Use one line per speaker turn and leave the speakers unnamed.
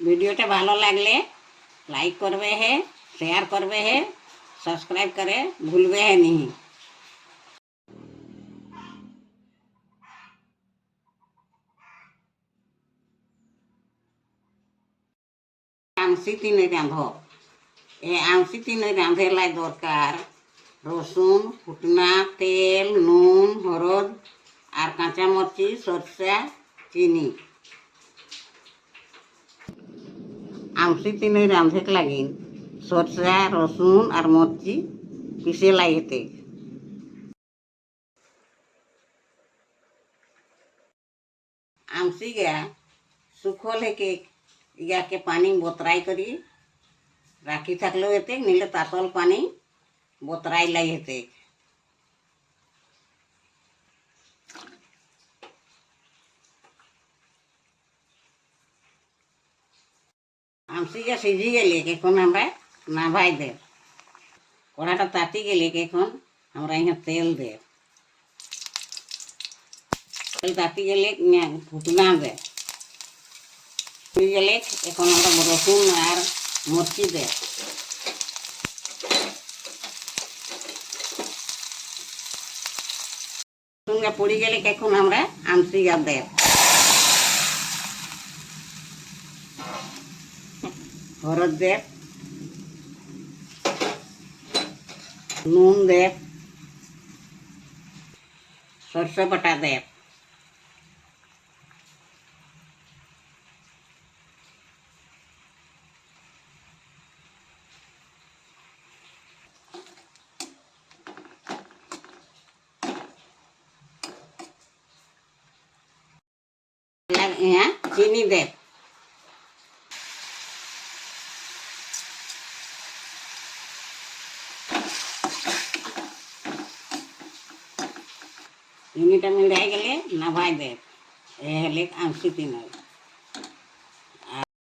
ভিডিওটা ভালো লাগলে লাইক করবে হে, শেয়ার করবে হে, सब्सक्राइब करे भूलवे है नहीं। आमसी तीन रांध ए आमसी तीन रांधे लाई दरकार रसुन फुटना तेल नून हरद और काँचा मरची सरसा चीनी। आमसी तीन रांधे लगी सरसा रसुन और मरची पीसे लाइते आमसी गया सुखल है के इया के पानी बोतराई करी राखी थकलो हेते नीले तातल पानी बोतराई लाई हेते। आमसी गया सीझी गए এখন আমরা নাভাই দে কড়াটা তাতি গেলে এখন আমরা यहाँ तेल दे तेल ताती गले फुटना दे गले এখন আমরা রসুন আর মরচি দে রসুন পড়ি গেলে এখন আমরা আমসি গা দে हरद दे नून दे सरसों बटा दे यहाँ चीनी दे चीनीटा मिलाई गले नभाई दे आमसी तीन।